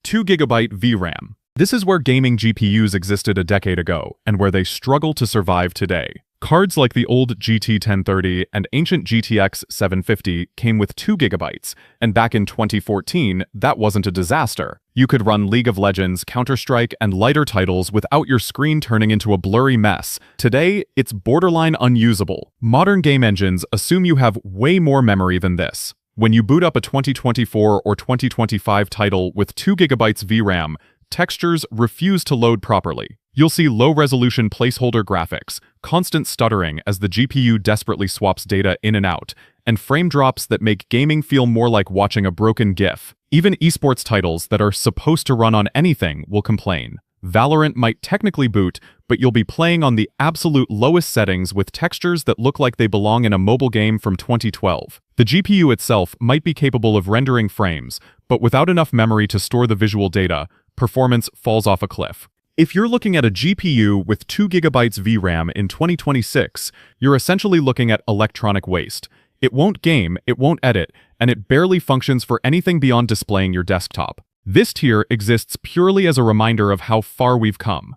2 GB VRAM. This is where gaming GPUs existed a decade ago, and where they struggle to survive today. Cards like the old GT 1030 and ancient GTX 750 came with 2 GB, and back in 2014, that wasn't a disaster. You could run League of Legends, Counter-Strike, and lighter titles without your screen turning into a blurry mess. Today, it's borderline unusable. Modern game engines assume you have way more memory than this. When you boot up a 2024 or 2025 title with 2 GB VRAM, textures refuse to load properly. You'll see low-resolution placeholder graphics, constant stuttering as the GPU desperately swaps data in and out, and frame drops that make gaming feel more like watching a broken GIF. Even esports titles that are supposed to run on anything will complain. Valorant might technically boot, but you'll be playing on the absolute lowest settings with textures that look like they belong in a mobile game from 2012. The GPU itself might be capable of rendering frames, but without enough memory to store the visual data, performance falls off a cliff. If you're looking at a GPU with 2 GB VRAM in 2026, you're essentially looking at electronic waste. It won't game, it won't edit, and it barely functions for anything beyond displaying your desktop. This tier exists purely as a reminder of how far we've come.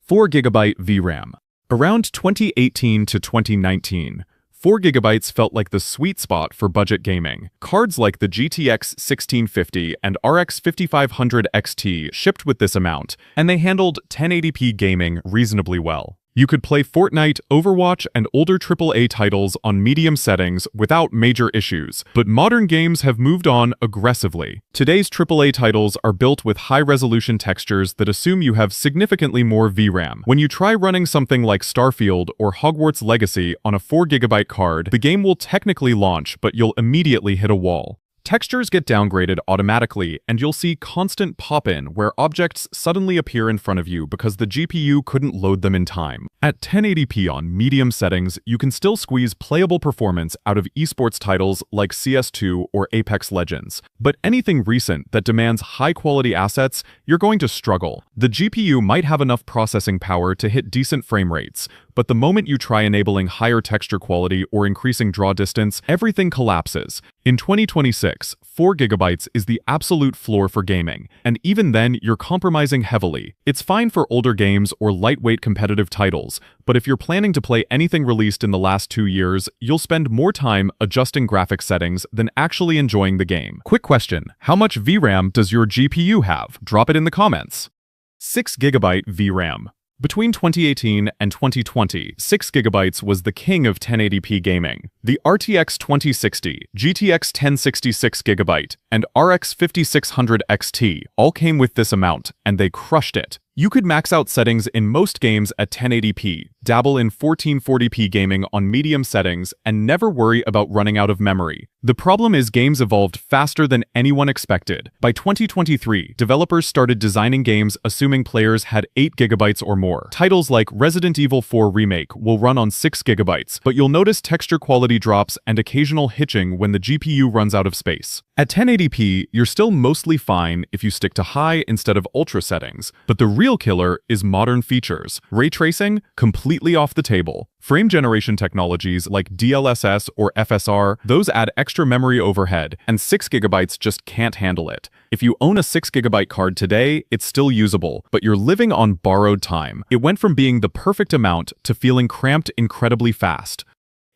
4 GB VRAM. Around 2018 to 2019, 4 GB felt like the sweet spot for budget gaming. Cards like the GTX 1650 and RX 5500 XT shipped with this amount, and they handled 1080p gaming reasonably well. You could play Fortnite, Overwatch, and older AAA titles on medium settings without major issues, but modern games have moved on aggressively. Today's AAA titles are built with high-resolution textures that assume you have significantly more VRAM. When you try running something like Starfield or Hogwarts Legacy on a 4 GB card, the game will technically launch, but you'll immediately hit a wall. Textures get downgraded automatically, and you'll see constant pop-in where objects suddenly appear in front of you because the GPU couldn't load them in time. At 1080p on medium settings, you can still squeeze playable performance out of esports titles like CS2 or Apex Legends. But anything recent that demands high-quality assets, you're going to struggle. The GPU might have enough processing power to hit decent frame rates, but the moment you try enabling higher texture quality or increasing draw distance, everything collapses. In 2026, 4 GB is the absolute floor for gaming, and even then, you're compromising heavily. It's fine for older games or lightweight competitive titles, but if you're planning to play anything released in the last 2 years, you'll spend more time adjusting graphics settings than actually enjoying the game. Quick question, how much VRAM does your GPU have? Drop it in the comments. 6 GB VRAM. Between 2018 and 2020, 6 GB was the king of 1080p gaming. The RTX 2060, GTX 1060 6GB, and RX 5600 XT all came with this amount, and they crushed it. You could max out settings in most games at 1080p, dabble in 1440p gaming on medium settings, and never worry about running out of memory. The problem is games evolved faster than anyone expected. By 2023, developers started designing games assuming players had 8 GB or more. Titles like Resident Evil 4 Remake will run on 6 GB, but you'll notice texture quality drops and occasional hitching when the GPU runs out of space. At 1080p, you're still mostly fine if you stick to high instead of ultra settings, but the real killer is modern features. Ray tracing, completely off the table. Frame generation technologies like DLSS or FSR, those add extra memory overhead, and 6 GB just can't handle it. If you own a 6 GB card today, it's still usable, but you're living on borrowed time. It went from being the perfect amount to feeling cramped incredibly fast.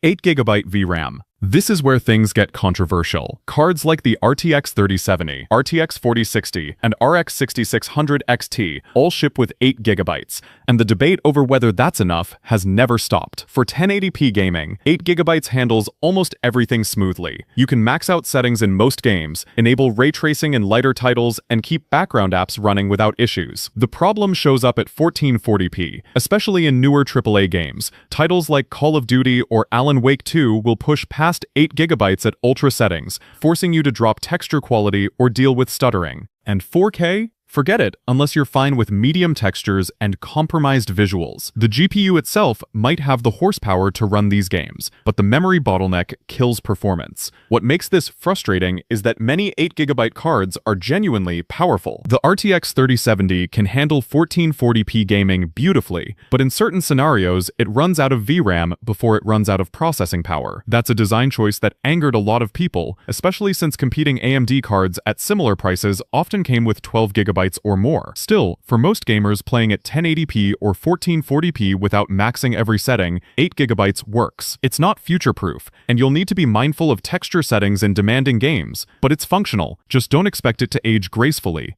8 GB VRAM. This is where things get controversial. Cards like the RTX 3070, RTX 4060, and RX 6600 XT all ship with 8 GB, and the debate over whether that's enough has never stopped. For 1080p gaming, 8 GB handles almost everything smoothly. You can max out settings in most games, enable ray tracing in lighter titles, and keep background apps running without issues. The problem shows up at 1440p, especially in newer AAA games. Titles like Call of Duty or Alan Wake 2 will push past 8 GB at ultra settings, forcing you to drop texture quality or deal with stuttering. And 4K? Forget it unless you're fine with medium textures and compromised visuals. The GPU itself might have the horsepower to run these games, but the memory bottleneck kills performance. What makes this frustrating is that many 8GB cards are genuinely powerful. The RTX 3070 can handle 1440p gaming beautifully, but in certain scenarios, it runs out of VRAM before it runs out of processing power. That's a design choice that angered a lot of people, especially since competing AMD cards at similar prices often came with 12GB or more. Still, for most gamers playing at 1080p or 1440p without maxing every setting, 8GB works. It's not future-proof, and you'll need to be mindful of texture settings in demanding games, but it's functional, just don't expect it to age gracefully.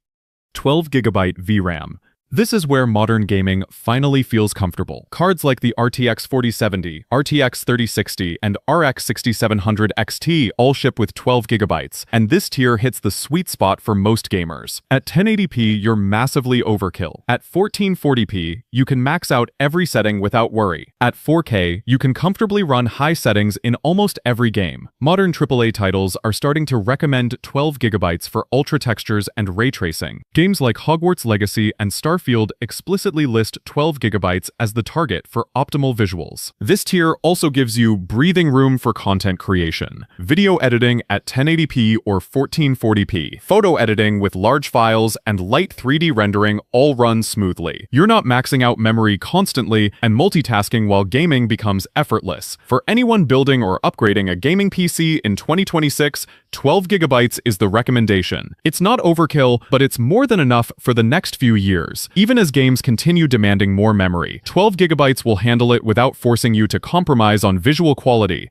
12GB VRAM. This is where modern gaming finally feels comfortable. Cards like the RTX 4070, RTX 3060, and RX 6700 XT all ship with 12GB, and this tier hits the sweet spot for most gamers. At 1080p, you're massively overkill. At 1440p, you can max out every setting without worry. At 4K, you can comfortably run high settings in almost every game. Modern AAA titles are starting to recommend 12GB for ultra textures and ray tracing. Games like Hogwarts Legacy and Starfield explicitly list 12GB as the target for optimal visuals. This tier also gives you breathing room for content creation. Video editing at 1080p or 1440p. Photo editing with large files and light 3D rendering all run smoothly. You're not maxing out memory constantly, and multitasking while gaming becomes effortless. For anyone building or upgrading a gaming PC in 2026, 12GB is the recommendation. It's not overkill, but it's more than enough for the next few years. Even as games continue demanding more memory, 12GB will handle it without forcing you to compromise on visual quality.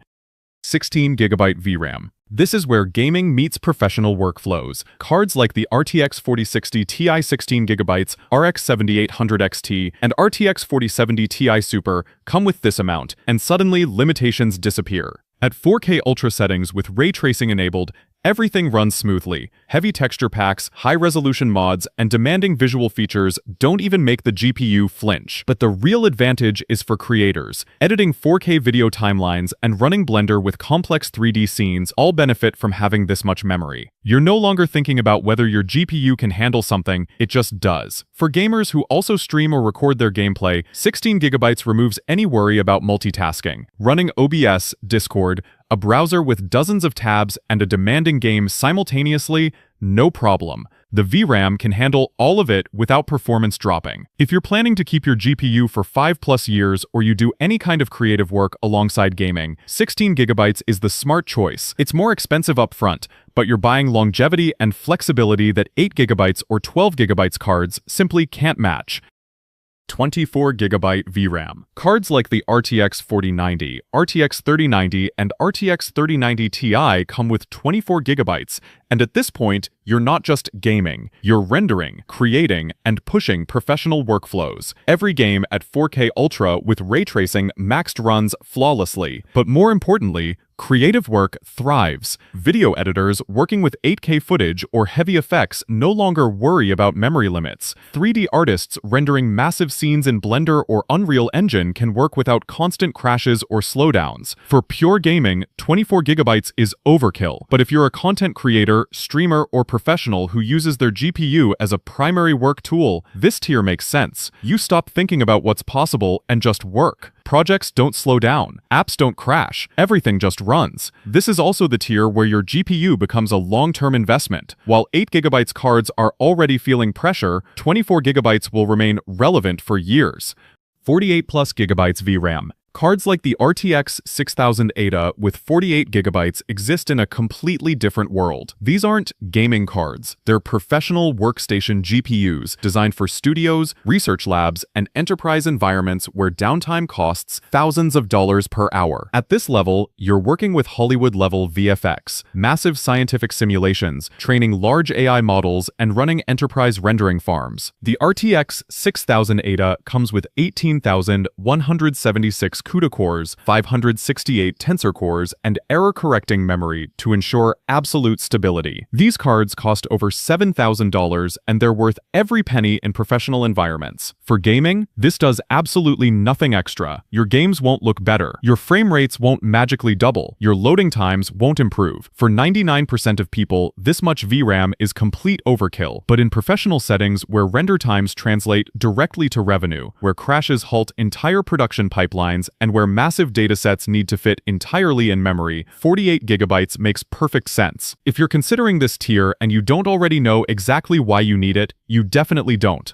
16GB VRAM. This is where gaming meets professional workflows. Cards like the RTX 4060 Ti 16GB, RX 7800 XT, and RTX 4070 Ti Super come with this amount, and suddenly limitations disappear. At 4K Ultra settings with ray tracing enabled, everything runs smoothly. Heavy texture packs, high-resolution mods, and demanding visual features don't even make the GPU flinch. But the real advantage is for creators. Editing 4K video timelines and running Blender with complex 3D scenes all benefit from having this much memory. You're no longer thinking about whether your GPU can handle something, it just does. For gamers who also stream or record their gameplay, 16GB removes any worry about multitasking. Running OBS, Discord, a browser with dozens of tabs, and a demanding game simultaneously, no problem. The VRAM can handle all of it without performance dropping. If you're planning to keep your GPU for 5+ years or you do any kind of creative work alongside gaming, 16GB is the smart choice. It's more expensive upfront, but you're buying longevity and flexibility that 8GB or 12GB cards simply can't match. 24GB VRAM. Cards like the RTX 4090, RTX 3090, and RTX 3090 Ti come with 24GB, and at this point, you're not just gaming, you're rendering, creating, and pushing professional workflows. Every game at 4K Ultra with ray tracing maxed runs flawlessly, but more importantly, creative work thrives. Video editors working with 8K footage or heavy effects no longer worry about memory limits. 3D artists rendering massive scenes in Blender or Unreal Engine can work without constant crashes or slowdowns. For pure gaming, 24GB is overkill. But if you're a content creator, streamer, or professional who uses their GPU as a primary work tool, this tier makes sense. You stop thinking about what's possible and just work. Projects don't slow down, apps don't crash, everything just runs. This is also the tier where your GPU becomes a long-term investment. While 8GB cards are already feeling pressure, 24GB will remain relevant for years. 48GB VRAM. Cards like the RTX 6000 Ada with 48GB exist in a completely different world. These aren't gaming cards, they're professional workstation GPUs designed for studios, research labs, and enterprise environments where downtime costs thousands of dollars per hour. At this level, you're working with Hollywood-level VFX, massive scientific simulations, training large AI models, and running enterprise rendering farms. The RTX 6000 Ada comes with 18,176 CUDA cores, 568 tensor cores, and error-correcting memory to ensure absolute stability. These cards cost over $7,000 and they're worth every penny in professional environments. For gaming, this does absolutely nothing extra. Your games won't look better. Your frame rates won't magically double. Your loading times won't improve. For 99% of people, this much VRAM is complete overkill. But in professional settings where render times translate directly to revenue, where crashes halt entire production pipelines, and where massive datasets need to fit entirely in memory, 48 gigabytes makes perfect sense. If you're considering this tier and you don't already know exactly why you need it, you definitely don't.